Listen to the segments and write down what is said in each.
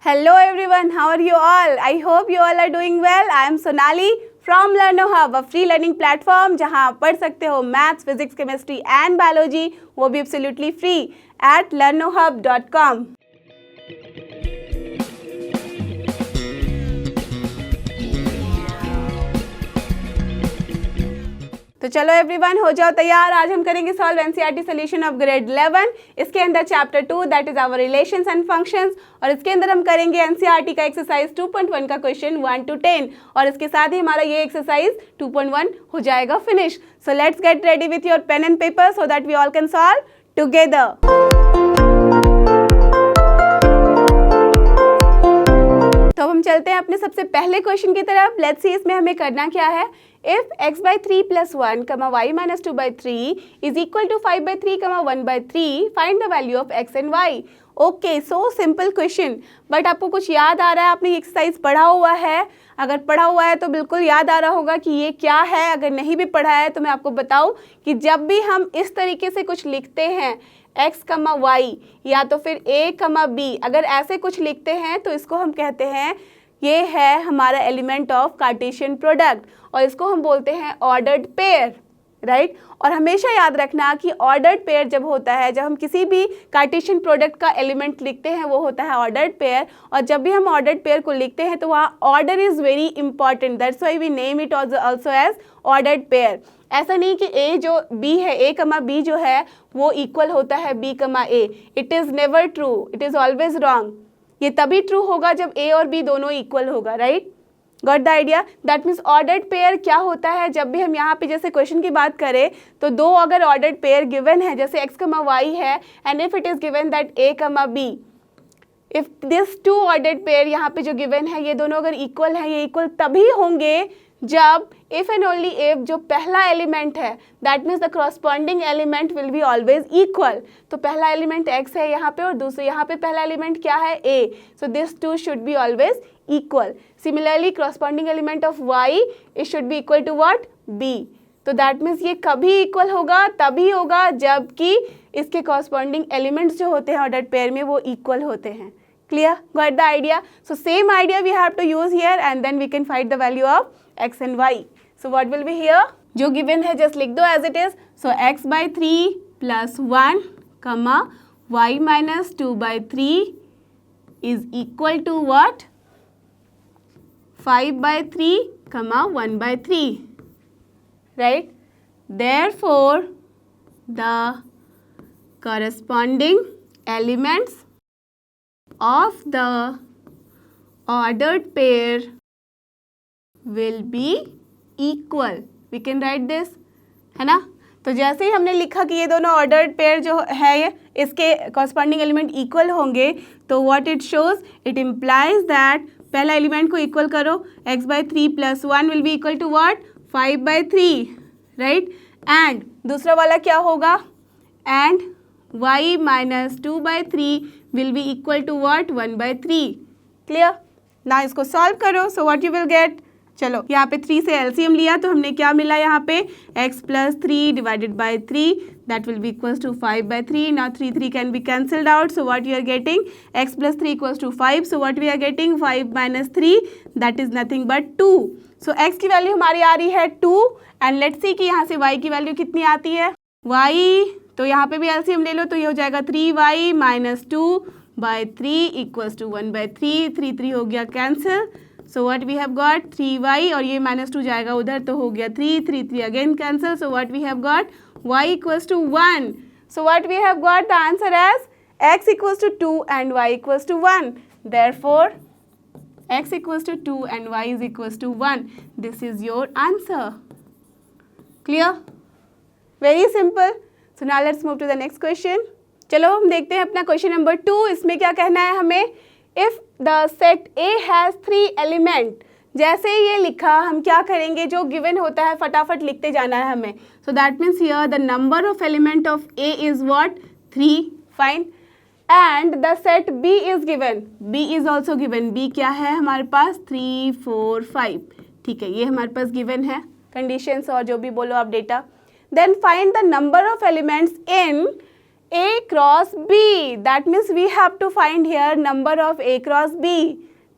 Hello everyone, how are you all? I hope you all are doing well. I am Sonali from LearnoHub, a free learning platform जहां आप पढ़ सकते हो maths, physics, chemistry and biology, वो भी absolutely free at learnohub.com। तो चलो everyone, हो जाओ तैयार। आज हम करेंगे solve NCERT solution of grade 11। इसके अंदर chapter 2 that is our relations and functions, और इसके अंदर हम करेंगे एनसीईआरटी का एक्सरसाइज 2.1 का क्वेश्चन 1 to 10, और इसके साथ ही हमारा ये एक्सरसाइज 2.1 हो जाएगा finish. So let's get ready with your pen and paper so that we all can solve together. तो अब हम चलते हैं अपने सबसे पहले क्वेश्चन की तरफ। लेट्स सी इसमें हमें करना क्या है। If x by 3 plus 1, y minus 2 by 3 is equal to 5 by 3, 1 by 3, find the value of x and y. Okay, so simple question. But आपको कुछ याद आ रहा है? आपने ये एक्सरसाइज पढ़ा हुआ है? अगर पढ़ा हुआ है तो बिल्कुल याद आ रहा होगा कि ये क्या है। अगर नहीं भी पढ़ा है तो मैं आपको बताऊं कि जब भी हम इस तरीके से कुछ लिखते हैं x, y या तो फिर a, b, अगर ऐसे कुछ लिखते हैं तो इसको हम कहते हैं ये है हमारा एलिमेंट ऑफ कार्टेशियन प्रोडक्ट, और इसको हम बोलते हैं ऑर्डर्ड पेयर, राइट। और हमेशा याद रखना कि ऑर्डर्ड पेयर जब होता है, जब हम किसी भी कार्टेशियन प्रोडक्ट का एलिमेंट लिखते हैं वो होता है ऑर्डर्ड पेयर, और जब भी हम ऑर्डर्ड पेयर को लिखते हैं तो वहाँ order is very important, that's why we name it also as ordered pair. ऐसा नहीं कि a जो b है, a, b जो है वो इक्वल होता है b, a। It is never true, it is always wrong. ये तभी ट्रू होगा जब a और b दोनों इक्वल होगा, right. Got the idea? That means ordered pair क्या होता है, जब भी हम यहाँ पे जैसे क्वेश्चन की बात करें तो दो अगर ऑर्डर्ड पेयर गिवन है, जैसे x, y है, and if it is given that a, b, if this two ordered pair यहाँ पे जो गिवन है ये दोनों अगर इक्वल है, ये इक्वल तभी होंगे जब इफ एंड ओनली इफ जो पहला एलिमेंट है that means the corresponding element will be always equal. तो पहला एलिमेंट x है यहाँ पे और दूसरे यहाँ पे पहला एलिमेंट क्या है a, so this two should be always equal. Similarly corresponding element of y it should be equal to what, b। तो दैट मीन्स ये कभी इक्वल होगा, तभी होगा जबकि इसके करस्पॉन्डिंग एलिमेंट्स जो होते हैं ऑर्डर्ड पेयर में वो इक्वल होते हैं। Clear? Got the idea? So same idea we have to use here, and then we can find the value of x and y. So what will be here? जो given है just लिख दो as it is. So x by 3 plus 1, y minus 2 by 3 is equal to what? 5 by 3, 1 by 3. Right? Therefore, the corresponding elements of the ordered pair will be equal. We can write this, है ना। तो जैसे ही हमने लिखा कि ये दोनों ordered pair जो है ये इसके कॉरस्पॉन्डिंग एलिमेंट इक्वल होंगे, तो what it shows, it implies that पहला एलिमेंट को इक्वल करो, x by 3 plus 1 will be equal to what, 5 by 3, right. And दूसरा वाला क्या होगा, and y minus 2 by 3 will be equal to what, 1 by 3. Clear? ना इसको सॉल्व करो, so what you will get, चलो यहाँ पे 3 से LCM लिया तो हमने क्या मिला यहाँ पे, x plus 3 divided by 3 that will be equals to 5 by 3. Now 3 can be cancelled out, so what you are getting, x plus 3 equals to 5, so what we are getting, 5 minus 3 that is nothing but 2. So x की value हमारी आ रही है 2, and let's see कि यहाँ से y की value कितनी आती है, y, तो यहाँ पे भी एलसीएम ले लो तो ये हो जाएगा 3y minus 2 by 3 equals to 1 by 3, 3 हो गया cancel. So what we have got, 3y, और ये माइनस 2 जाएगा उधर तो हो गया 3 again cancel. So what we have got, y equals to 1। So what we have got the answer as x equals to 2 and y equals to 1। Therefore x equals to 2 and y is equals to 1। This is your answer. Clear? Very simple. So now let's move to the next question. चलो हम देखते हैं अपना question number 2। इसमें क्या कहना है हमें, if the set A has 3 element, जैसे ये लिखा हम क्या करेंगे, जो गिवन होता है फटाफट लिखते जाना है हमें। So that means here the number of element of A is what, 3, fine. And the set B is given, B is also given, B क्या है हमारे पास, 3, 4, 5, ठीक है, ये हमारे पास गिवन है कंडीशंस और जो भी बोलो आप data. Then find the number of elements in A cross B, that means we have to find here number of A cross B।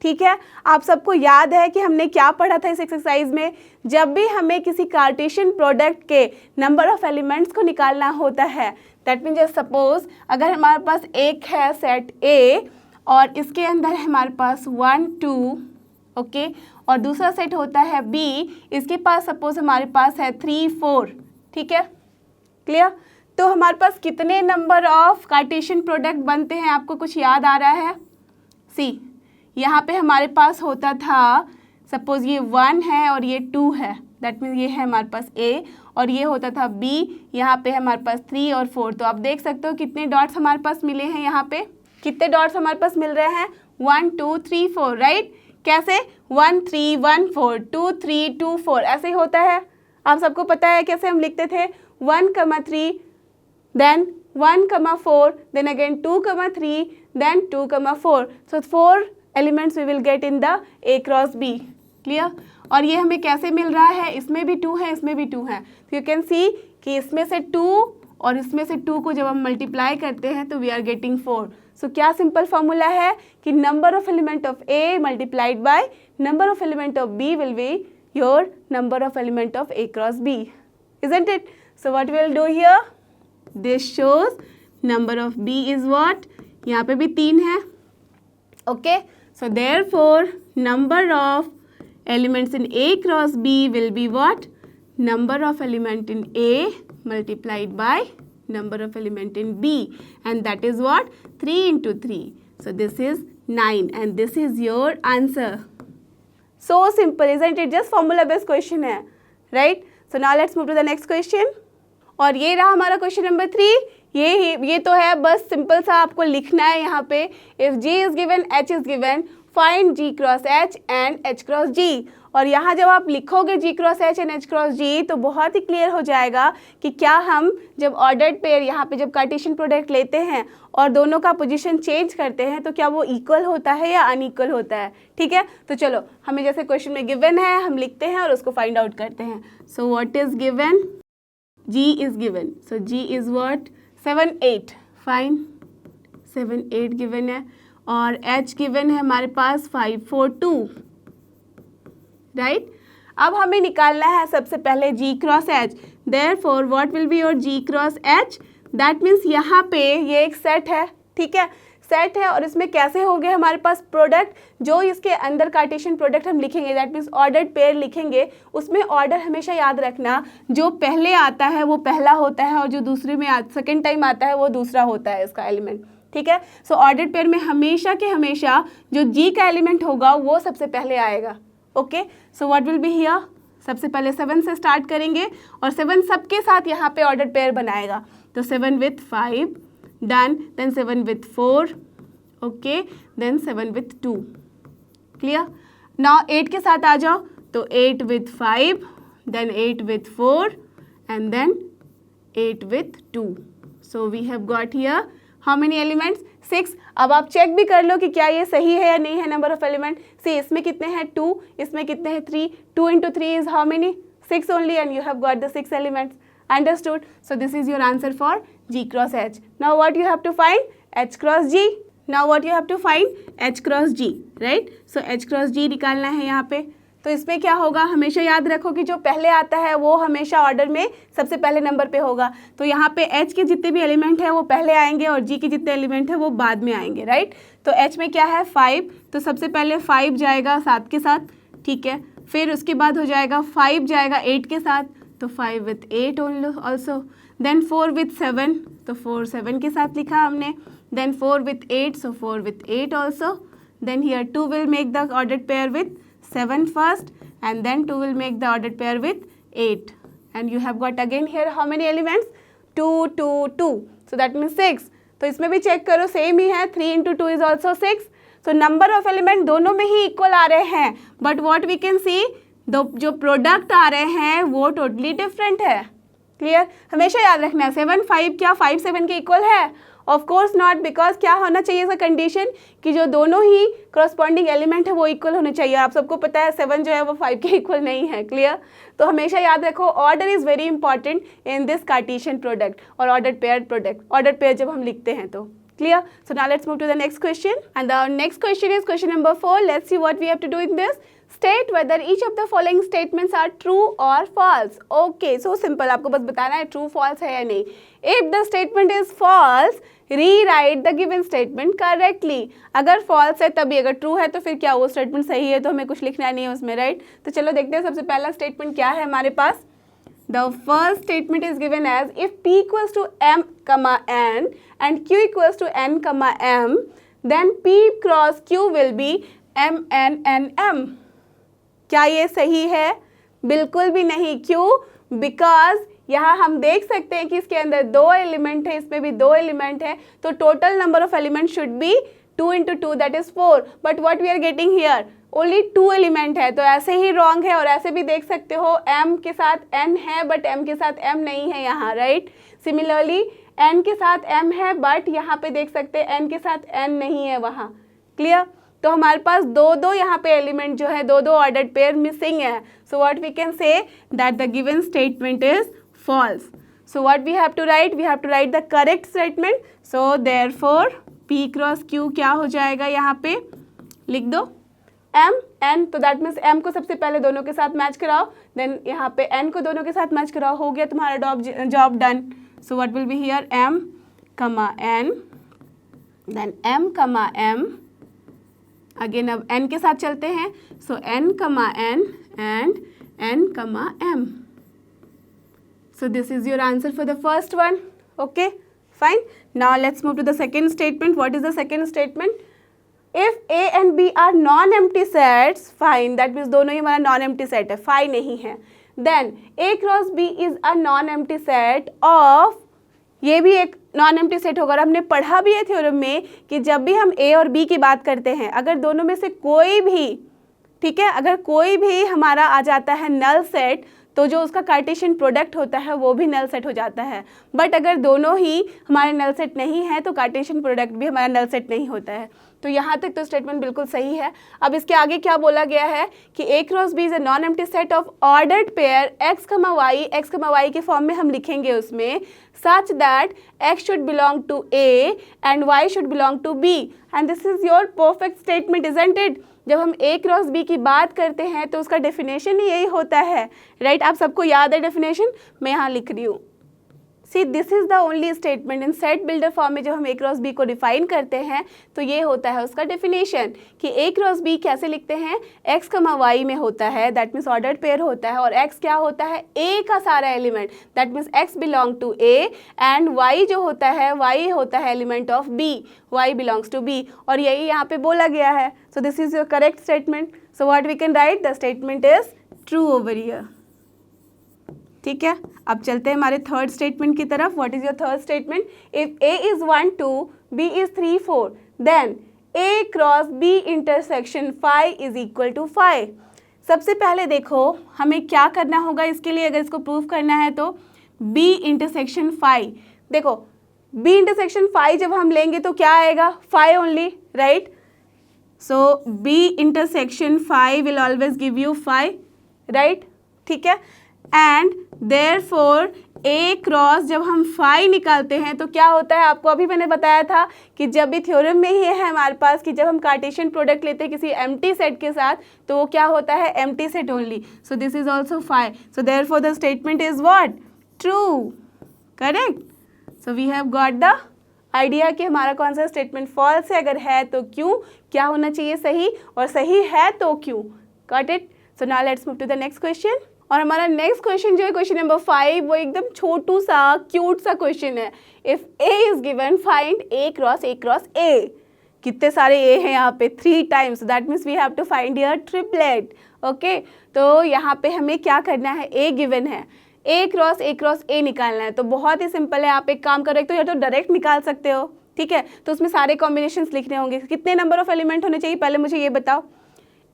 ठीक है, आप सबको याद है कि हमने क्या पढ़ा था इस एक्सरसाइज में? जब भी हमें किसी कार्टेशियन प्रोडक्ट के नंबर ऑफ एलिमेंट्स को निकालना होता है, दैट मीन्स जस्ट सपोज अगर हमारे पास एक है सेट A और इसके अंदर हमारे पास 1 2 ओके, और दूसरा सेट होता है B, इसके पास सपोज हमारे पास है 3 4। ठीक है, क्लियर? तो हमारे पास कितने नंबर ऑफ कार्टेशियन प्रोडक्ट बनते हैं, आपको कुछ याद आ रहा है? सी, यहाँ पे हमारे पास होता था सपोज ये 1 है और ये 2 है, दैट मीन्स ये है हमारे पास A, और ये होता था B, यहाँ पे हमारे पास 3 और 4। तो आप देख सकते हो कितने डॉट्स हमारे पास मिले हैं, यहाँ पे कितने डॉट्स हमारे पास मिल रहे हैं? 1 2 3 4, राइट? कैसे? 1 3 1 4 2 3 2 4 ऐसे ही होता है। आप सबको पता है कैसे हम लिखते थे? 1 3 then 1 4 then again 2 3 then 2 4, so 4 elements we will get in the A cross B। Clear? और ये हमें कैसे मिल रहा है? इसमें भी 2 है, इसमें भी 2 है, तो यू कैन सी कि इसमें से 2 और इसमें से 2 को जब हम मल्टीप्लाई करते हैं तो वी आर गेटिंग 4। सो क्या सिंपल फॉर्मूला है कि number of element of A multiplied by number of element of B will be your number of element of A cross B, isn't it? So what we will do here? This shows number of B is what? यहाँ पे भी 3 है, okay? So therefore number of elements in A cross B will be what? Number of element in A multiplied by number of element in B, and that is what? 3 into 3. So this is 9 and this is your answer. So simple, isn't it? Just formula based question है, right? So now let's move to the next question. और ये रहा हमारा question number 3। ये तो है बस simple सा आपको लिखना है यहाँ पे, if G is given H is given find G cross H and H cross G। और यहाँ जब आप लिखोगे G cross H and H cross G तो बहुत ही क्लियर हो जाएगा कि क्या हम जब ऑर्डर्ड पेयर यहाँ पे जब कार्टेशियन प्रोडक्ट लेते हैं और दोनों का पोजीशन चेंज करते हैं तो क्या वो इक्वल होता है या अनइक्वल होता है। ठीक है, तो चलो हमें जैसे क्वेश्चन में गिवन है हम लिखते हैं और उसको फाइंड आउट करते हैं। So what is given? G is given, so G is what? 7 8, fine, 7 8 given है, और H given है हमारे पास 5 4 2, right? अब हमें निकालना है सबसे पहले G cross H, therefore what will be your G cross H? that means यहाँ पे ये एक सेट है, ठीक है, सेट है, और इसमें कैसे हो गए हमारे पास प्रोडक्ट, जो इसके अंदर कार्टेशियन प्रोडक्ट हम लिखेंगे दैट मीन्स ऑर्डर्ड पेयर लिखेंगे, उसमें ऑर्डर हमेशा याद रखना, जो पहले आता है वो पहला होता है और जो दूसरे में सेकेंड टाइम आता है वो दूसरा होता है इसका एलिमेंट। ठीक है, सो ऑर्डर्ड पेयर में हमेशा के हमेशा जो G का एलिमेंट होगा वो सबसे पहले आएगा। Okay, so what will be here? सबसे पहले 7 से स्टार्ट करेंगे और 7 सबके साथ यहाँ पे ऑर्डर्ड पेयर बनाएगा, तो 7 with 5 done, then 7 with 4, okay, then 7 with 2, clear? Now 8 के साथ आ जाओ, तो 8 with 5, then 8 with 4 and then 8 with 2. So we have got here how many elements? 6. अब आप चेक भी कर लो कि क्या ये सही है या नहीं है नंबर ऑफ एलिमेंट। सी इसमें कितने हैं 2, इसमें कितने हैं 3, 2 into 3 is how many? 6 only, and you have got the 6 elements. Understood? So this is your answer for G cross H. Now what you have to find? H cross G. Now what you have to find? H cross G, right? So H cross G निकालना है यहाँ पे। तो इसमें क्या होगा, हमेशा याद रखो कि जो पहले आता है वो हमेशा ऑर्डर में सबसे पहले नंबर पे होगा। तो यहाँ पे H के जितने भी एलिमेंट हैं वो पहले आएंगे और G के जितने एलिमेंट हैं वो बाद में आएंगे, राइट? तो H में क्या है 5, तो सबसे पहले 5 जाएगा 7 के साथ, ठीक है, फिर उसके बाद हो जाएगा 5 जाएगा 8 के साथ, तो 5 with 8 ऑल्सो, देन 4 with 7, तो 4 7 के साथ लिखा हमने, then 4 with 8, so 4 with 8 also, then here 2 will make the ordered pair with 7 first, and then 2 will make the ordered pair with 8, and you have got again here how many elements? 2 2 2, so that means 6. तो इसमें भी check करो same ही है, 3 into 2 is also 6. So number of element दोनों में ही equal आ रहे हैं, but what we can see जो प्रोडक्ट आ रहे हैं वो टोटली डिफरेंट है। क्लियर? हमेशा याद रखना है 7 5 क्या 5 7 के इक्वल है, ऑफ कोर्स नॉट, बिकॉज क्या होना चाहिए इसका कंडीशन कि जो दोनों ही करस्पॉन्डिंग एलिमेंट है वो इक्वल होने चाहिए। आप सबको पता है 7 जो है वो 5 के इक्वल नहीं है, क्लियर। तो हमेशा याद रखो order is very important in this Cartesian product और order pair product, order pair जब हम लिखते हैं तो clear. So now let's move to the next question, and the next question is question number 4. Let's see what we have to do in this. State whether each of the following statements are true or false. Okay, so simple, आपको बस बताना है true false है या नहीं। If the statement is false, rewrite the given statement correctly. अगर false है तभी, अगर true है तो फिर क्या वो statement सही है तो हमें कुछ लिखना नहीं है उसमें, right? तो चलो देखते हैं सबसे पहला statement क्या है हमारे पास। The first statement is given as if P equals to M comma N and Q equals to N comma M, then P cross Q will be M N N M. क्या ये सही है? बिल्कुल भी नहीं। क्यों? Because यहाँ हम देख सकते हैं कि इसके अंदर 2 एलिमेंट है, इसमें भी 2 एलिमेंट है, तो total number of element should B 2 into 2 that is 4, but what we are getting here only 2 element है, तो ऐसे ही रॉन्ग है। और ऐसे भी देख सकते हो m के साथ n है बट m के साथ m नहीं है यहाँ, राइट। सिमिलरली n के साथ m है बट यहाँ पे देख सकते हैं n के साथ n नहीं है वहाँ, क्लियर। तो हमारे पास 2 यहाँ पे एलिमेंट जो है 2 ऑर्डर्ड पेयर मिसिंग है। So what we can say that the given statement is false. So what we have to write, we have to write the correct statement. So therefore p cross q क्या हो जाएगा, यहाँ पे लिख दो m n, तो that means m को सबसे पहले दोनों के साथ मैच कराओ, देन यहाँ पे n को दोनों के साथ मैच कराओ, हो गया तुम्हारा job done. So what will be here m comma n, then m comma m, again अब n के साथ चलते हैं, सो n comma n and n comma m। So this is your answer for the first one. Okay fine, now let's move to the second statement. What is the second statement? If A and B are non-empty sets, fine, that means दोनों ही हमारा non-empty set है, phi नहीं है, then A cross B is a non-empty set of, ये भी एक non-empty set होगा। और हमने पढ़ा भी है थ्योरम में कि जब भी हम A और B की बात करते हैं, अगर दोनों में से कोई भी, ठीक है, अगर कोई भी हमारा आ जाता है नल सेट, तो जो उसका कार्टेशियन प्रोडक्ट होता है वो भी नल सेट हो जाता है। बट अगर दोनों ही हमारे नल सेट नहीं है तो कार्टेशियन प्रोडक्ट भी हमारा नल सेट नहीं होता है। तो यहाँ तक तो स्टेटमेंट बिल्कुल सही है। अब इसके आगे क्या बोला गया है कि A cross B is a non empty set of ordered pair x, y के फॉर्म में हम लिखेंगे उसमें, such that x should belong to A and y should belong to B, and this is your perfect statement, isn't it. जब हम A cross B की बात करते हैं तो उसका डेफिनेशन ही यही होता है, राइट। आप सबको याद है डेफिनेशन, मैं यहाँ लिख रही हूँ। See this is the only statement in set builder form में जब हम A क्रॉस B को डिफाइन करते हैं तो ये होता है उसका डेफिनेशन कि A क्रॉस B कैसे लिखते हैं, x कमा y में होता है, दैट मीन्स ऑर्डर्ड पेयर होता है, और x क्या होता है, A का सारा element, that means x belong to A, and y जो होता है y होता है element of B, y belongs to B, और यही यहाँ पे बोला गया है। So this is your correct statement. So what we can write, the statement is true over here, ठीक है। अब चलते हैं हमारे थर्ड स्टेटमेंट की तरफ। What is your third statement? If A is 1 2, B is 3 4, then A cross B intersection phi is equal to phi। सबसे पहले देखो हमें क्या करना होगा इसके लिए, अगर इसको प्रूव करना है तो B इंटरसेक्शन phi, देखो B इंटरसेक्शन phi जब हम लेंगे तो क्या आएगा, phi only, right. So B intersection phi will always give you phi, right, ठीक है। एंड देयरफॉर A क्रॉस जब हम phi निकालते हैं तो क्या होता है, आपको अभी मैंने बताया था कि जब भी थ्योरम में ही है हमारे पास कि जब हम कार्टेशियन प्रोडक्ट लेते हैं किसी एम्प्टी सेट के साथ तो वो क्या होता है, empty set only. So this is also phi, so therefore the statement is what, true, correct. So we have got the idea कि हमारा कौन सा स्टेटमेंट फॉल्स है, अगर है तो क्यों, क्या होना चाहिए सही, और सही है तो क्यों, got it. So now let's move to the next question. और हमारा नेक्स्ट क्वेश्चन जो है क्वेश्चन नंबर 5, वो एकदम छोटू सा क्यूट सा क्वेश्चन है। If A is given find A cross A। कितने सारे A हैं यहाँ पे, 3 times, that means we have to find your triplet. Okay, तो यहाँ पे हमें क्या करना है, A गिवन है, A क्रॉस A निकालना है। तो बहुत ही सिंपल है, आप एक काम करो, एक तो या तो डायरेक्ट निकाल सकते हो, ठीक है, तो उसमें सारे कॉम्बिनेशंस लिखने होंगे। कितने नंबर ऑफ एलिमेंट होने चाहिए, पहले मुझे ये बताओ।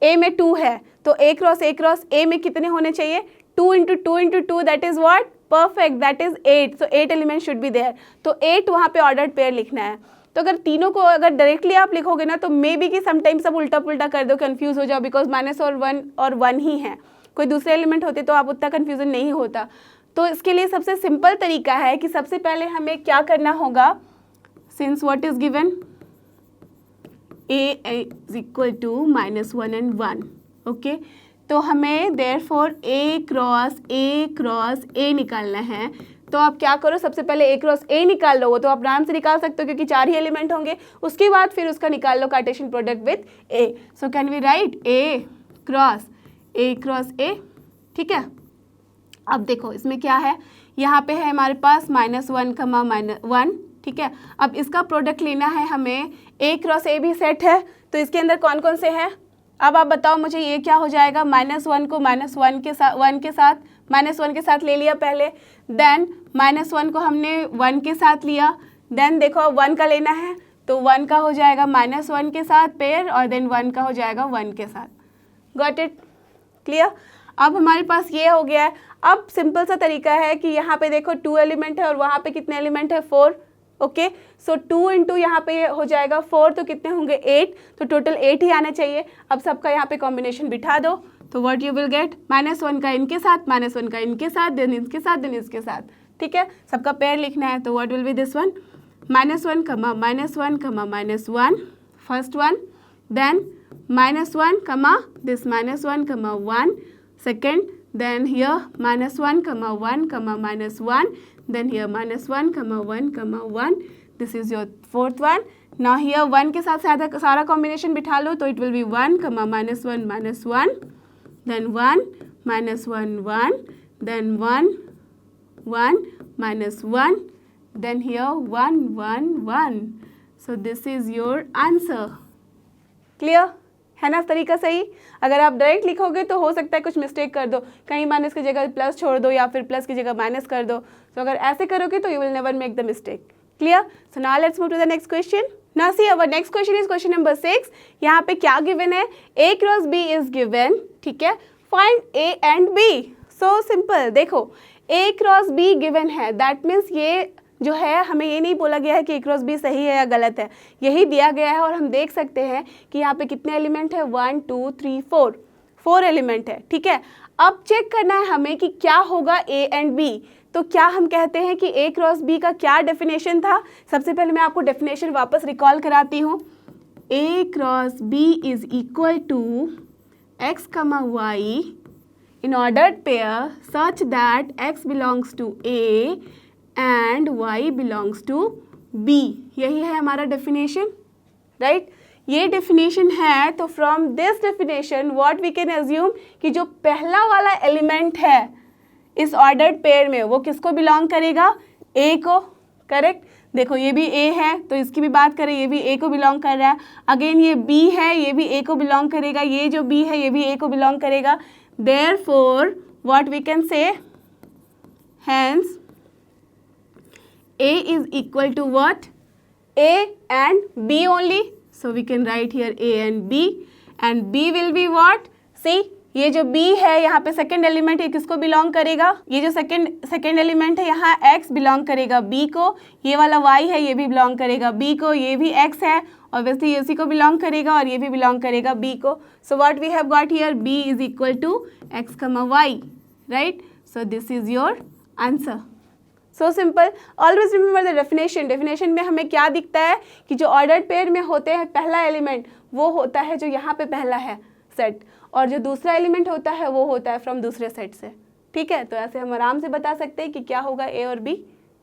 A में 2 है तो A क्रॉस A में कितने होने चाहिए, 2 into 2 into 2 that is what perfect, that is 8, so 8 element should be there. तो 8 वहाँ पे ऑर्डर्ड पेयर लिखना है। तो अगर तीनों को अगर डायरेक्टली आप लिखोगे ना तो मे बी कि समटाइम्स आप उल्टा पुल्टा कर दो, कंफ्यूज हो जाओ, बिकॉज माइनस और वन ही है। कोई दूसरे एलिमेंट होते तो आप उतना कंफ्यूजन नहीं होता। तो इसके लिए सबसे सिंपल तरीका है कि सबसे पहले हमें क्या करना होगा, since what is given a is equal to -1 and 1, okay. तो हमें देयरफॉर a क्रॉस a निकालना है। तो आप क्या करो, सबसे पहले a क्रॉस a निकाल लो, वो तो आप आराम से निकाल सकते हो क्योंकि 4 ही एलिमेंट होंगे। उसके बाद फिर उसका निकाल लो Cartesian product with a। So can we write a cross a, ठीक है। अब देखो इसमें क्या है, यहाँ पे है हमारे पास -1, -1, ठीक है। अब इसका प्रोडक्ट लेना है हमें, a क्रॉस a भी सेट है, तो इसके अंदर कौन कौन से हैं। अब आप बताओ मुझे, ये क्या हो जाएगा, -1 को -1 के साथ ले लिया पहले, देन -1 को हमने 1 के साथ लिया, देन देखो 1 का लेना है तो 1 का हो जाएगा -1 के साथ पेयर, और देन 1 का हो जाएगा 1 के साथ। Got it, clear. अब हमारे पास ये हो गया है। अब सिंपल सा तरीका है कि यहाँ पे देखो 2 एलिमेंट है और वहाँ पे कितने एलिमेंट है, 4, ओके। सो 2 इंटू यहाँ पे हो जाएगा 4, तो कितने होंगे 8, तो टोटल 8 ही आने चाहिए। अब सबका यहाँ पे कॉम्बिनेशन बिठा दो, तो व्हाट यू विल गेट, -1 का इनके साथ, -1 का इनके साथ, देन इसके साथ, देन इसके साथ, ठीक है। सबका पेयर लिखना है, तो what will be this one, -1, -1, first one, then -1, this -1, 1, second, then here -1, -1, -1, then here -1, -1, 1, this is your fourth one. Now here 1 के साथ सारा कॉम्बिनेशन बिठा लो, तो it will be 1, -1, -1, then 1, -1, 1, then 1, 1, -1, then here 1, 1, 1. So this is your answer. Clear? है ना तरीका सही। अगर आप डायरेक्ट लिखोगे तो हो सकता है कुछ मिस्टेक कर दो, कहीं माइनस की जगह प्लस छोड़ दो या फिर प्लस की जगह माइनस कर दो। तो अगर ऐसे करोगे तो you will never make the mistake. Clear. So now let's move to the next question. Now see our next question is question number 6। यहाँ पे क्या गिवन है, a cross b is given, ठीक है। Find a and b। So simple, देखो a cross b given है, that means ये जो है हमें ये नहीं बोला गया है कि a क्रॉस b सही है या गलत है, यही दिया गया है। और हम देख सकते हैं कि यहाँ पे कितने एलिमेंट है, 1 2 3 4 एलिमेंट है, ठीक है। अब चेक करना है हमें कि क्या होगा a एंड b। तो क्या हम कहते हैं कि a क्रॉस b का क्या डेफिनेशन था। सबसे पहले मैं आपको डेफिनेशन वापस रिकॉल कराती हूँ। a cross b is equal to x, y in ordered pair such that x belongs to a and y belongs to b। यही है हमारा डेफिनेशन, राइट। ये डेफिनेशन है, तो from this definition what we can assume कि जो पहला वाला एलिमेंट है इस ऑर्डर्ड पेयर में वो किसको बिलोंग करेगा, a को, करेक्ट। देखो ये भी a है तो इसकी भी बात करें, ये भी a को बिलोंग कर रहा है। अगेन ये b है, ये भी a को बिलोंग करेगा, ये जो b है ये भी a को बिलोंग करेगा। Therefore what we can say, hence a is equal to what, a and b only, so we can write here a and b will be what, see ये जो b है यहाँ पे सेकेंड एलिमेंट है, किसको belong करेगा, ये जो सेकेंड एलिमेंट है यहाँ x बिलोंग करेगा b को, ये वाला y है ये भी बिलोंग करेगा b को, ये भी x है ऑब्वियसली ये उसी को बिलोंग करेगा, और ये भी बिलोंग करेगा b को। So what we have got here, b is equal to x, y, right. So this is your answer. So simple, always remember the definition. Definition में हमें क्या दिखता है कि जो ऑर्डर्ड पेयर में होते हैं पहला एलिमेंट वो होता है जो यहाँ पे पहला है सेट, और जो दूसरा एलिमेंट होता है वो होता है फ्रॉम दूसरे सेट से, ठीक है। तो ऐसे हम आराम से बता सकते हैं कि क्या होगा a और b।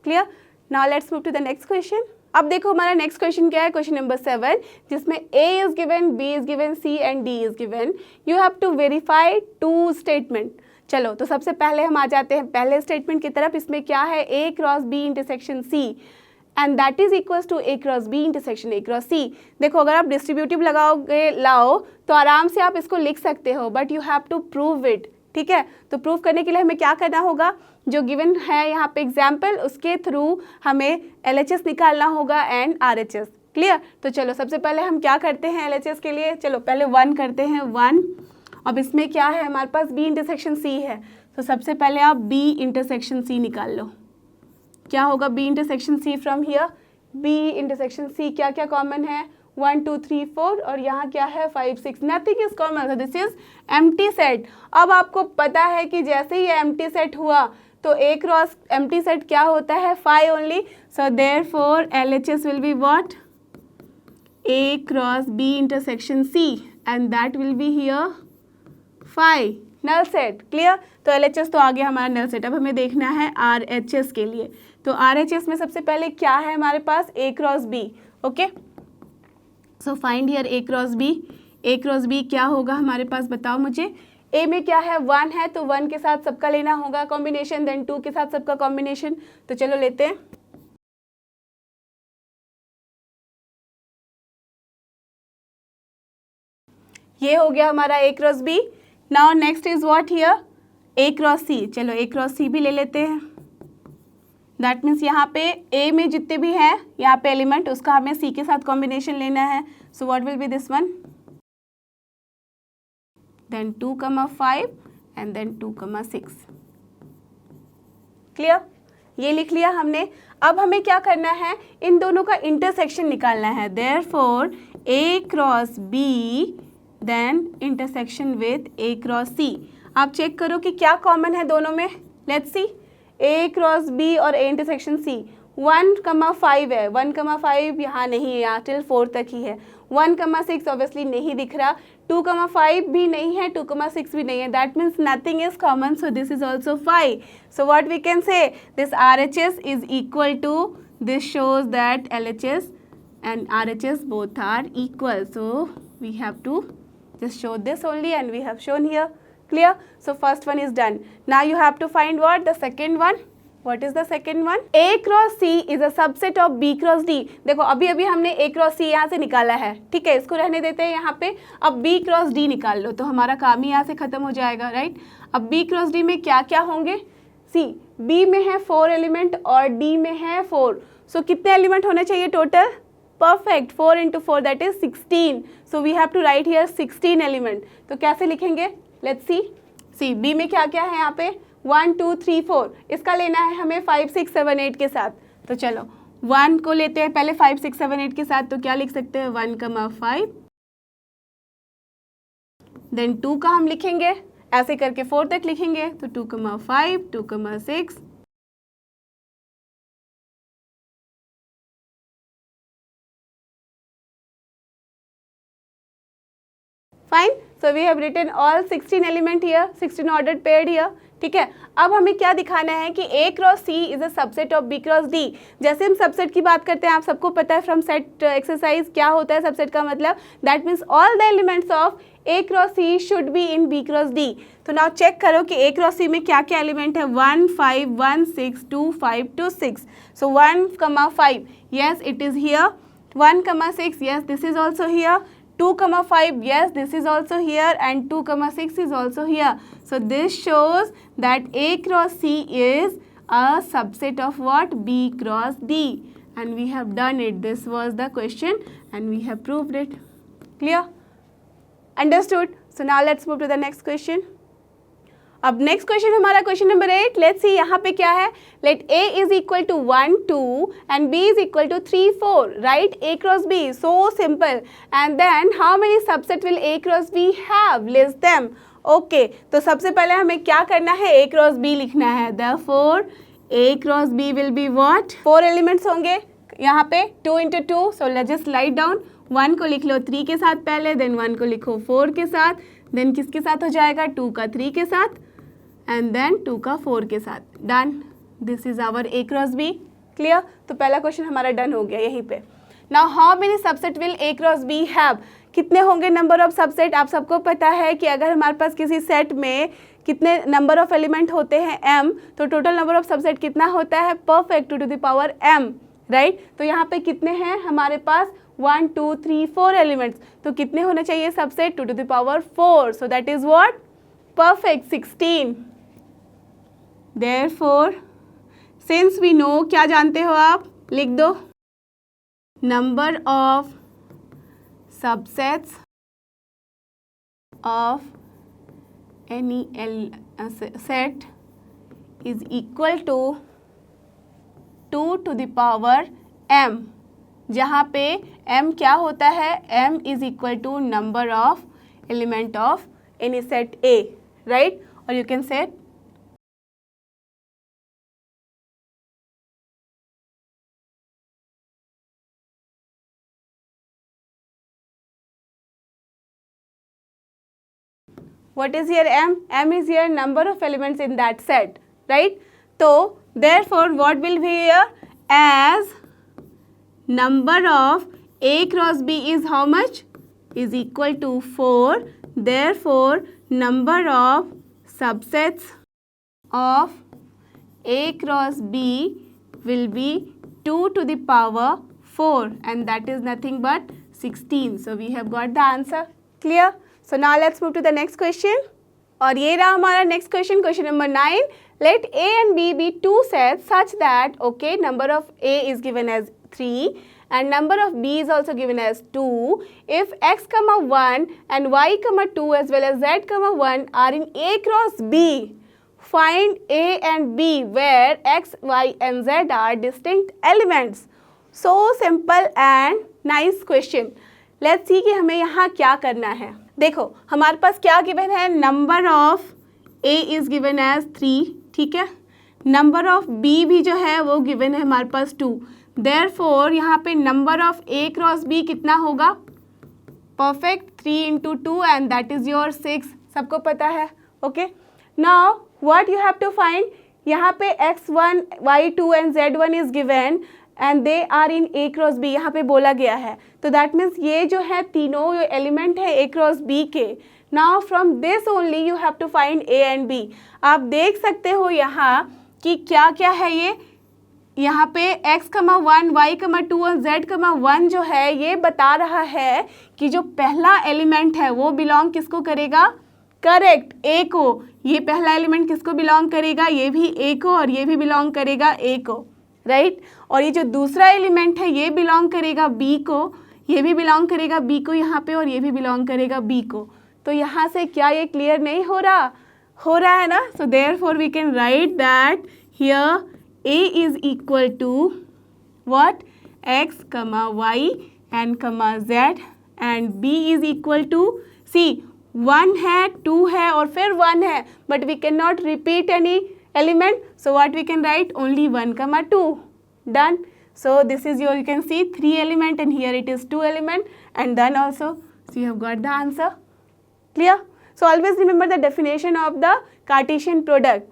Clear. Now let's move to the next question. अब देखो हमारा नेक्स्ट क्वेश्चन क्या है, क्वेश्चन नंबर 7, जिसमें a is given, b is given, c and d is given. You have to verify 2 statement. चलो तो सबसे पहले हम आ जाते हैं पहले स्टेटमेंट की तरफ। इसमें क्या है, a cross b intersection c and that is equals to a cross b intersection a cross c। देखो अगर आप डिस्ट्रीब्यूटिव लाओ तो आराम से आप इसको लिख सकते हो, but you have to prove it, ठीक है। तो प्रूव करने के लिए हमें क्या करना होगा, जो गिवन है यहाँ पे एग्जाम्पल, उसके थ्रू हमें LHS निकालना होगा एंड RHS। क्लियर। तो चलो सबसे पहले हम क्या करते हैं LHS के लिए, चलो पहले 1 करते हैं, 1। अब इसमें क्या है हमारे पास b इंटरसेक्शन c है, तो सबसे पहले आप बी इंटरसेक्शन सी निकाल लो। क्या होगा B intersection C from here? B intersection C क्या क्या कॉमन है? 1 2 3 4 और यहाँ क्या है 5 6, nothing is common, so this is empty set. अब आपको पता है कि जैसे ही एम्प्टी सेट हुआ तो ए क्रॉस एम्प्टी सेट क्या होता है? 5 only, so therefore LHS will be what? A cross B intersection C and that will be here 5, null set. Clear? तो LHS तो आ गया हमारा नल सेट। अब हमें देखना है RHS के लिए। तो RHS में सबसे पहले क्या है हमारे पास? A cross B। Okay, so find here A cross B। A cross B क्या होगा हमारे पास, बताओ मुझे। A में क्या है? 1 है, तो 1 के साथ सबका लेना होगा कॉम्बिनेशन, देन 2 के साथ सबका कॉम्बिनेशन। तो चलो लेते हैं। ये हो गया हमारा A cross B। Now next is what here? A cross C। चलो A क्रॉस C भी ले लेते हैं। दैट मीन्स यहाँ पे A में जितने भी हैं यहाँ पे एलिमेंट, उसका हमें C के साथ कॉम्बिनेशन लेना है। So what will be this one? Then 2,5 and then 2,6। Clear? ये लिख लिया हमने। अब हमें क्या करना है? इन दोनों का इंटरसेक्शन निकालना है। Therefore A cross B then intersection with A cross C। आप चेक करो कि क्या कॉमन है दोनों में। Let's see, A cross B और A इंटरसेक्शन C। 1,5 है, 1,5 यहाँ नहीं है, यहाँ टिल 4 तक ही है। 1,6 ऑब्वियसली नहीं दिख रहा, 2,5 भी नहीं है, 2,6 भी नहीं है, that means nothing is common, so this is also 5। So what we can say, this RHS is equal to, this shows that LHS and RHS both are equal, so we have to just show this only and we have shown here. Clear? So first one is done. Now you have to find what? The second one. What is the second one? A cross C is a subset of B cross D. देखो अभी अभी हमने A cross C यहाँ से निकाला है, ठीक है, इसको रहने देते हैं यहाँ पे। अब B cross D निकाल लो तो हमारा काम ही यहाँ से खत्म हो जाएगा, राइट? अब B cross D में क्या क्या होंगे? C, B में है 4 एलिमेंट और D में है 4, सो कितने एलिमेंट होने चाहिए total? Perfect, 4 into 4 that is 16. So we have to write here 16 element. तो कैसे लिखेंगे? Let's see. See, B में क्या क्या है यहाँ पे? 1 2 3 4, इसका लेना है हमें 5 6 7 8 के साथ। तो चलो 1 को लेते हैं पहले 5 6 7 8 के साथ, तो क्या लिख सकते हैं? 1,5, देन 2 का हम लिखेंगे, ऐसे करके 4 तक लिखेंगे, तो 2,5 2,6 fine. So we have written all 16 element here, 16 ordered paired here, ठीक है। अब हमें क्या दिखाना है कि A cross C is a subset of B cross D। जैसे हम सबसेट की बात करते हैं, आप सबको पता है फ्रॉम सेट एक्सरसाइज क्या होता है सबसेट का मतलब, that means all the elements of A cross C should be in B cross D। तो नाउ चेक करो कि A क्रॉस C में क्या क्या एलिमेंट है? 1 5 1 6 2 5 2 6। सो 1,5, yes it is here, 1,6, yes this is also here, 2,5, yes this is also here, and 2,6 is also here. So this shows that A cross C is a subset of what? B cross D, and we have done it. This was the question and we have proved it. Clear? Understood? So now let's move to the next question. अब next question हमारा question number 8। Let's see यहाँ पे क्या है। Let A is equal to 1 2 and B is equal to 3 4, right? A cross B, so simple. And then how many subset will A cross B have? List them. Okay, तो सबसे पहले हमें क्या करना है? A क्रॉस B लिखना है। Therefore A cross B will be what? 4 elements होंगे यहाँ पे, 2 into 2, so let's just write down. 1 को लिख लो 3 के साथ पहले, देन 1 को लिखो 4 के साथ, देन किसके साथ हो जाएगा? 2 का 3 के साथ, एंड देन 2 का 4 के साथ। Done, this is our A cross B। Clear? तो पहला क्वेश्चन हमारा डन हो गया यहीं पे। Now how many subset will A cross B have? कितने होंगे नंबर ऑफ सबसेट? आप सबको पता है कि अगर हमारे पास किसी सेट में कितने नंबर ऑफ एलिमेंट होते हैं m, तो टोटल नंबर ऑफ सबसेट कितना होता है? Perfect, 2 to the power m, right? तो यहाँ पे कितने हैं हमारे पास? 1 2 3 4 एलिमेंट्स, तो कितने होने चाहिए subset? 2 to the power 4, so that is what? Perfect, 16। Therefore, since we know, क्या जानते हो आप? लिख दो, number of subsets of any set is equal to 2 to the power m, जहाँ पे m क्या होता है, m is equal to number of element of any set A, right? Or you can say what is here m? M is here number of elements in that set, right? So therefore what will be here, as number of A cross B is how much, is equal to 4, therefore number of subsets of A cross B will be 2 to the power 4, and that is nothing but 16. So we have got the answer. Clear? So now let's move to the next question. और ये रहा हमारा next question, question number 9. Let A and B be two sets such that, okay, number of A is given as 3 and number of B is also given as 2. If x, 1 and y, 2 as well as z, 1 are in A cross B, find A and B where x, y and z are distinct elements. So simple and nice question. Let's see कि हमें यहाँ क्या करना है. देखो हमारे पास क्या given है, number of A is given as 3, ठीक है, नंबर ऑफ B भी जो है वो गिवन है हमारे पास 2. देयरफॉर यहाँ पे number of A cross B कितना होगा, perfect 3 into 2 and that is your 6, सबको पता है. Okay, now what you have to find, यहाँ पे x1, y2 and z1 is given and they are in A cross B, यहाँ पे बोला गया है. तो दैट मीन्स ये जो है तीनों एलिमेंट है A क्रॉस B के. Now from this only you have to find A and B. आप देख सकते हो यहाँ कि क्या क्या है ये, यहाँ पे x, 1, y, 2 और z, 1 जो है ये बता रहा है कि जो पहला एलिमेंट है वो बिलोंग किसको करेगा, करेक्ट, A को. ये पहला एलिमेंट किसको बिलोंग करेगा, ये भी A को और ये भी बिलोंग करेगा A को, राइट. और ये जो दूसरा एलिमेंट है ये बिलोंग करेगा B को, ये भी बिलोंग करेगा B को यहाँ पे और ये भी बिलोंग करेगा B को. तो यहाँ से क्या ये क्लियर नहीं हो रहा है ना. So therefore we can write that here A is equal to what, x, y and z and B is equal to, see 1 है, 2 है और फिर 1 है, but we can not repeat any element, so what we can write, only 1, 2, done. So this is your, you can see 3 element and here it is 2 element and done also. So you have got the answer. Clear? So always remember the definition of the Cartesian product.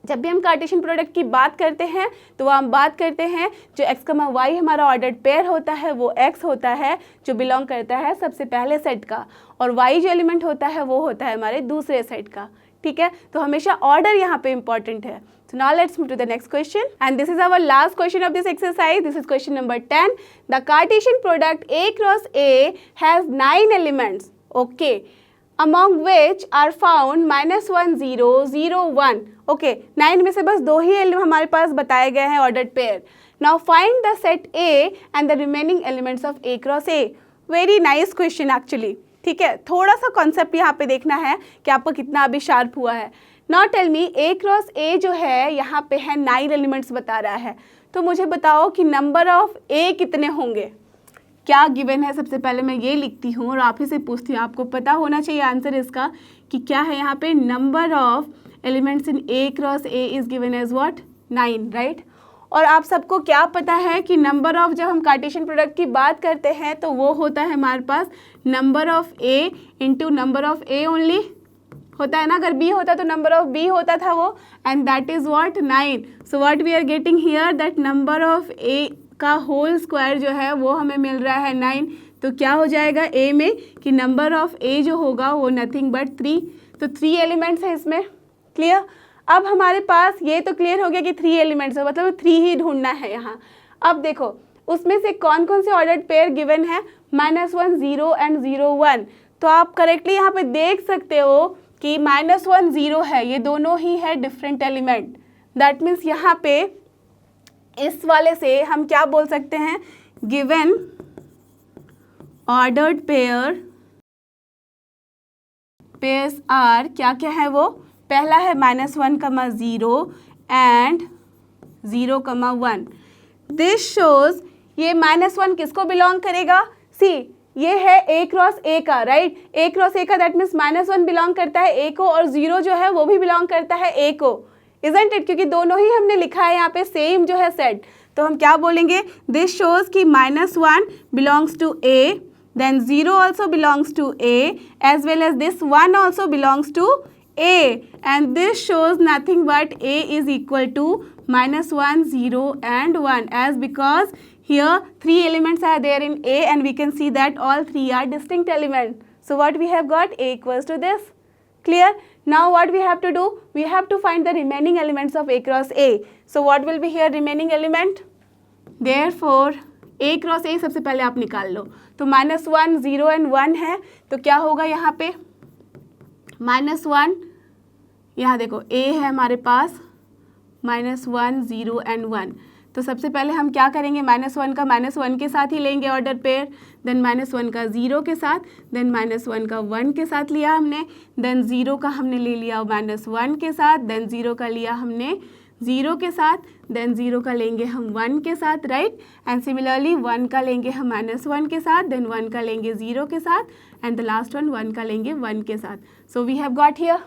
जब भी हम Cartesian product की बात करते हैं तो हम बात करते हैं जो x, y हमारा ऑर्डर्ड पेयर होता है वो x होता है जो बिलोंग करता है सबसे पहले सेट का, और y जो एलिमेंट होता है वो होता है हमारे दूसरे सेट का. ठीक है, तो हमेशा ऑर्डर यहाँ पे इंपॉर्टेंट है. So now let's move to the next question and this is our last question of this exercise. This is question number 10. The Cartesian product A cross A has 9 elements, okay, among which are found -1, 0, 0, 1. Okay, 9 में से बस 2 ही element हमारे पास बताए गए हैं ordered pair. Now find the set A and the remaining elements of A cross A. Very nice question actually. ठीक है, थोड़ा सा कॉन्सेप्ट यहाँ पे देखना है कि आपको कितना अभी शार्प हुआ है. Now tell me, A cross A जो है यहाँ पे है 9 एलिमेंट्स बता रहा है, तो मुझे बताओ कि नंबर ऑफ A कितने होंगे. क्या गिवन है, सबसे पहले मैं ये लिखती हूँ और आप ही से पूछती हूँ, आपको पता होना चाहिए आंसर इसका कि क्या है. यहाँ पे number of elements in A cross A is given as what, 9, right. और आप सबको क्या पता है कि नंबर ऑफ, जब हम कार्टेशियन प्रोडक्ट की बात करते हैं तो वो होता है हमारे पास number of A into number of A only होता है ना. अगर B होता तो नंबर ऑफ B होता था वो, and that is what, 9. So what we are getting here that number of A का होल स्क्वायर जो है वो हमें मिल रहा है 9. तो क्या हो जाएगा A में कि नंबर ऑफ A जो होगा वो नथिंग बट 3. तो 3 एलिमेंट्स है इसमें. क्लियर. अब हमारे पास ये तो क्लियर हो गया कि 3 एलिमेंट्स है, मतलब 3 ही ढूंढना है यहाँ. अब देखो उसमें से कौन कौन से ऑर्डर्ड पेयर गिवन है, -1, 0 एंड 0, 1. तो आप करेक्टली यहाँ पे देख सकते हो कि -1, 0 है, ये दोनों ही है डिफरेंट एलिमेंट. दैट मीन्स यहाँ पे इस वाले से हम क्या बोल सकते हैं, given ordered pair pairs are क्या क्या है वो, पहला है -1, 0 एंड 0, 1. दिस शोज ये -1 किसको बिलोंग करेगा, सी ये है A क्रॉस A का, राइट, A क्रॉस A का, दैट मीन्स -1 बिलोंग करता है A को और 0 जो है वो भी बिलोंग करता है A को, इजंट इट, क्योंकि दोनों ही हमने लिखा है यहाँ पे सेम जो है सेट. तो हम क्या बोलेंगे, दिस शोज कि -1 belongs to A, then 0 also belongs to A, as well as this 1 also belongs to A, and this shows nothing but A is equal to -1, 0 and 1, as because here 3 elements are there in A and we can see that all 3 are distinct elements. So what we have got, A equals to this. Clear? Now what we have to do, we have to find the remaining elements of A cross A. So what will be here remaining element? Therefore A cross A सबसे पहले आप निकाल लो. तो -1, 0 and 1 है, तो क्या होगा यहाँ पे, -1, यहाँ देखो A है हमारे पास, -1, 0 एंड 1. तो सबसे पहले हम क्या करेंगे, -1 का -1 के साथ ही लेंगे ऑर्डर पेयर, देन -1 का 0 के साथ, देन -1 का 1 के साथ लिया हमने, देन 0 का हमने ले लिया -1 के साथ, देन 0 का लिया हमने 0 के साथ, देन 0 का लेंगे हम 1 के साथ, राइट, एंड सिमिलरली 1 का लेंगे हम -1 के साथ, देन 1 का लेंगे 0 के साथ, एंड द लास्ट वन 1 का लेंगे 1 के साथ. So we have got here,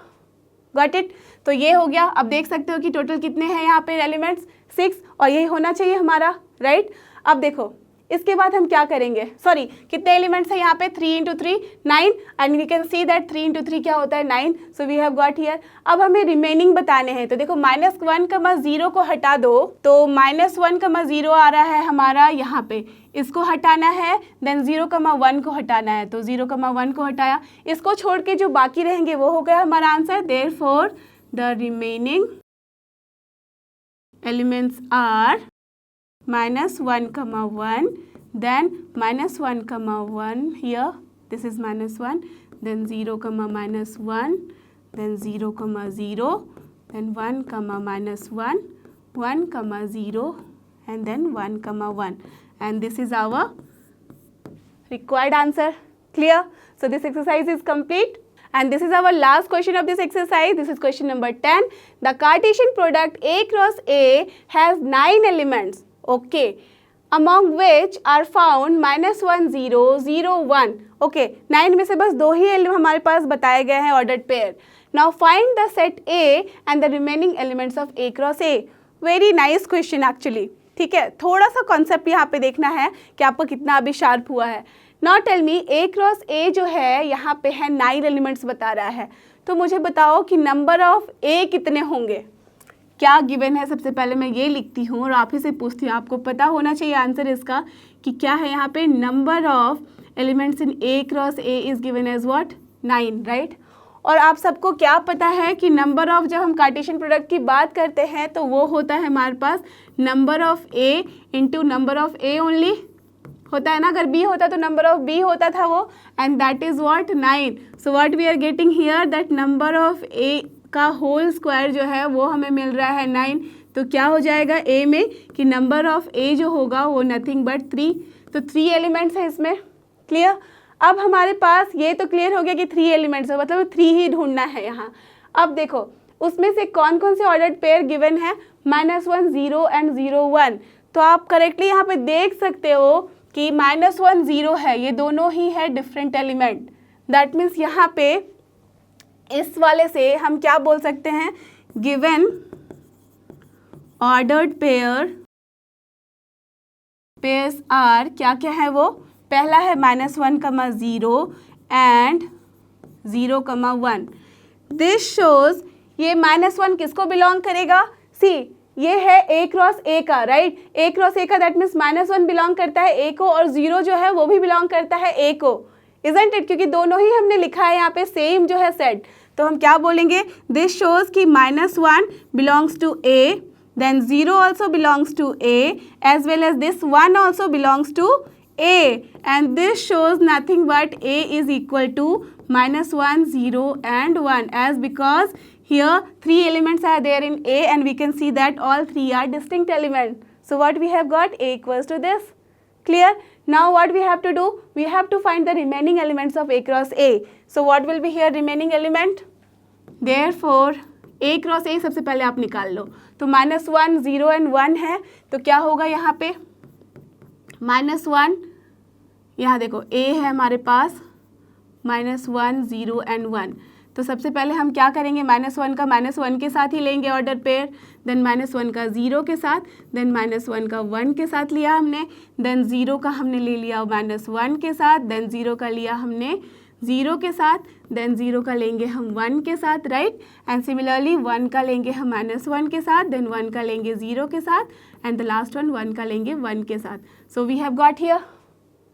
got it. तो ये हो गया. अब देख सकते हो कि टोटल कितने हैं यहाँ पे एलिमेंट्स, 6, और यही होना चाहिए हमारा, राइट. अब देखो इसके बाद हम क्या करेंगे, सॉरी कितने एलिमेंट्स हैं यहाँ पे, 3 × 3 9, and we can see that 3 × 3 क्या होता है 9. So we have got here. अब हमें रिमेनिंग बताने हैं, तो देखो -1, 0 को हटा दो, तो -1, 0 आ रहा है हमारा यहाँ पे, इसको हटाना है, देन 0, 1 को हटाना है, तो 0, 1 को हटाया, इसको छोड़ के जो बाकी रहेंगे वो हो गया हमारा answer. Therefore the remaining elements are -1, 1, then -1, 1 here, this is -1, then 0, -1, then 0, 0, then 1, -1, 1, 0, and then 1, 1, and this is our required answer. Clear? So this exercise is complete. And this is our last question of this exercise. This is question number 10. The Cartesian product A cross A has 9 elements. Okay. Among which are found -1, 0, 0, 1. Okay. 9 में से बस 2 ही element हमारे पास बताए गए हैं ordered pair. Now find the set A and the remaining elements of A cross A. Very nice question actually. ठीक है. थोड़ा सा कॉन्सेप्ट यहाँ पे देखना है कि आपको कितना अभी शार्प हुआ है. Now tell me A cross A जो है यहाँ पे है 9 एलिमेंट्स बता रहा है, तो मुझे बताओ कि नंबर ऑफ A कितने होंगे. क्या गिवन है, सबसे पहले मैं ये लिखती हूँ और आप ही से पूछती हूँ, आपको पता होना चाहिए आंसर इसका कि क्या है यहाँ पे. Number of elements in A cross A is given as what, 9, right. और आप सबको क्या पता है कि नंबर ऑफ, जब हम कार्टेशियन प्रोडक्ट की बात करते हैं तो वो होता है हमारे पास number of A into number of A only होता है ना. अगर B होता तो नंबर ऑफ B होता था वो, and that is what 9. So what we are getting here, that number of A का होल स्क्वायर जो है वो हमें मिल रहा है 9. तो क्या हो जाएगा A में कि नंबर ऑफ A जो होगा वो नथिंग बट 3. तो 3 एलिमेंट्स है इसमें. क्लियर. अब हमारे पास ये तो क्लियर हो गया कि 3 एलिमेंट्स है, मतलब 3 ही ढूंढना है यहाँ. अब देखो उसमें से कौन कौन से ऑर्डर्ड पेयर गिवन है, -1, 0 एंड 0, 1. तो आप करेक्टली यहाँ पे देख सकते हो कि -1, 0 है, ये दोनों ही है डिफरेंट एलिमेंट. दैट मीन्स यहाँ पे इस वाले से हम क्या बोल सकते हैं, गिवन ऑर्डर्ड पेयर्स आर क्या क्या है वो, पहला है -1, 0 एंड 0, 1. दिस शोज ये -1 किसको बिलोंग करेगा, सी ये है A क्रॉस A का, राइट. A क्रॉस A का, दैट मीन्स -1 बिलोंग करता है A को और 0 जो है वो भी बिलोंग करता है A को, इजंट इट, क्योंकि दोनों ही हमने लिखा है यहाँ पे सेम जो है सेट. तो हम क्या बोलेंगे, दिस शोज कि -1 belongs to A, then 0 also belongs to A, as well as this 1 also belongs to A, and this shows nothing but A is equal to -1, 0 and 1, as because here 3 elements are there in A and we can see that all 3 are distinct elements. So what we have got, A equals to this. Clear. Now what we have to do? We have to find the remaining elements of A cross A. So what will be here remaining element? Therefore A cross A सबसे पहले आप निकाल लो. तो -1, 0 and 1 है, तो क्या होगा यहाँ पे? -1, यहाँ देखो A है हमारे पास, -1, 0 and 1. तो सबसे पहले हम क्या करेंगे? -1 का -1 के साथ ही लेंगे ऑर्डर पेयर, देन -1 का 0 के साथ, देन -1 का 1 के साथ लिया हमने, देन 0 का हमने ले लिया -1 के साथ, देन 0 का लिया हमने 0 के साथ, देन 0 का लेंगे हम 1 के साथ, राइट. एंड सिमिलरली 1 का लेंगे हम -1 के साथ, देन 1 का लेंगे 0 के साथ, एंड द लास्ट वन 1 का लेंगे 1 के साथ. So we have got here,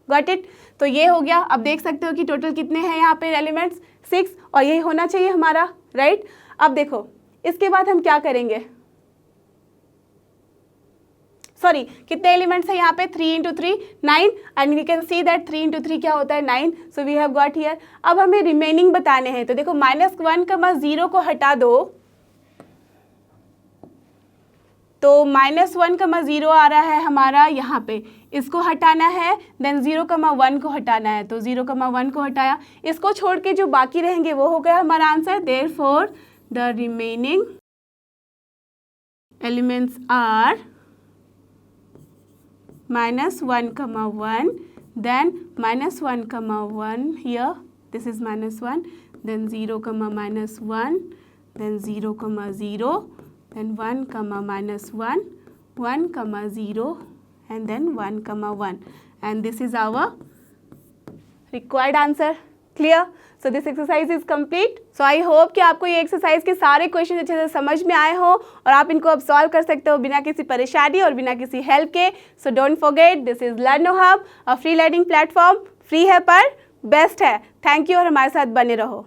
got it. तो ये हो गया. अब देख सकते हो कि टोटल कितने हैं यहाँ पे एलिमेंट्स? 6, और यही होना चाहिए हमारा, राइट. अब देखो इसके बाद हम क्या करेंगे? सॉरी, कितने एलिमेंट्स हैं यहाँ पे? 3 × 3 9, and we can see that 3 × 3 क्या होता है? 9. So we have got here. अब हमें रिमेनिंग बताने हैं, तो देखो -1, 0 को हटा दो, तो -1, 0 आ रहा है हमारा यहाँ पे, इसको हटाना है, देन 0, 1 को हटाना है, तो 0, 1 को हटाया, इसको छोड़ के जो बाकी रहेंगे वो हो गया हमारा answer. Therefore the remaining elements are -1, 1, then -1, 1 here, this is -1, then 0, -1, then 0, 0, then 1, -1, 1, 0, and then 1, 1, and this is our required answer. Clear? So this exercise is complete. So I hope कि आपको ये एक्सरसाइज के सारे question अच्छे से समझ में आए हो और आप इनको अब सॉल्व कर सकते हो बिना किसी परेशानी और बिना किसी हेल्प के. So don't forget, this is लर्नो hub, a free learning platform. Free है पर बेस्ट है. थैंक यू और हमारे साथ बने रहो.